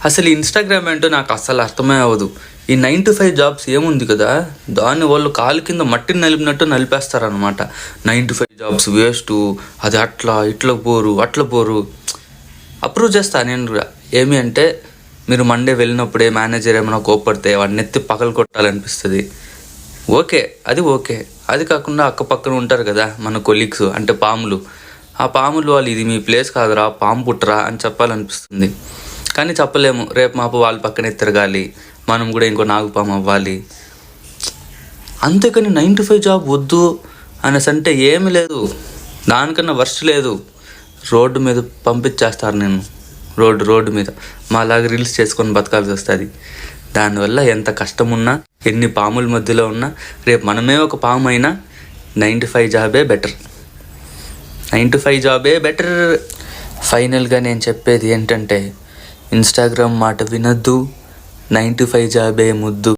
అసలు ఇన్స్టాగ్రామ్ ఏంటో నాకు అస్సలు అర్థమే అవ్వదు. ఈ 9 to 5 జాబ్స్ ఏముంది కదా, దాన్ని వాళ్ళు కాలు కింద మట్టిని నలిపినట్టు నలిపేస్తారనమాట. 9 to 5 జాబ్స్ వేస్ట్, అది అట్లా ఇట్లా పోరు. అప్రూవ్ చేస్తా నేను కూడా. ఏమి అంటే మీరు మండే వెళ్ళినప్పుడే మేనేజర్ ఏమైనా కోప్పడితే వాడిని ఎత్తి పగలు కొట్టాలనిపిస్తుంది. ఓకే. అది కాకుండా అక్కపక్కన ఉంటారు కదా మన కొలీగ్స్, అంటే పాములు. ఆ పాములు వాళ్ళు ఇది మీ ప్లేస్ కాదురా, పాము పుట్టరా అని చెప్పాలనిపిస్తుంది. కానీ చెప్పలేము. రేపు మాపు వాళ్ళ పక్కనే తిరగాలి, మనం కూడా ఇంకో నాగుపాము అవ్వాలి. అంతేకాని 9 to 5 జాబ్ వద్దు అనేసి అంటే ఏమి లేదు. దానికన్నా వర్స్ట్ లేదు. రోడ్డు మీద పంపించేస్తారు. నేను రోడ్డు మీద మాలాగా రీల్స్ చేసుకొని బతకాల్సి వస్తుంది. దానివల్ల ఎంత కష్టం ఉన్నా, ఎన్ని పాముల మధ్యలో ఉన్నా, రేపు మనమే ఒక పాము అయినా 9 to 5 జాబే బెటర్. 9 to 5 జాబే బెటర్. ఫైనల్గా నేను చెప్పేది ఏంటంటే, ఇన్స్టాగ్రామ్ మాట వినొద్దు, 9 to 5 జాబే ముద్దు.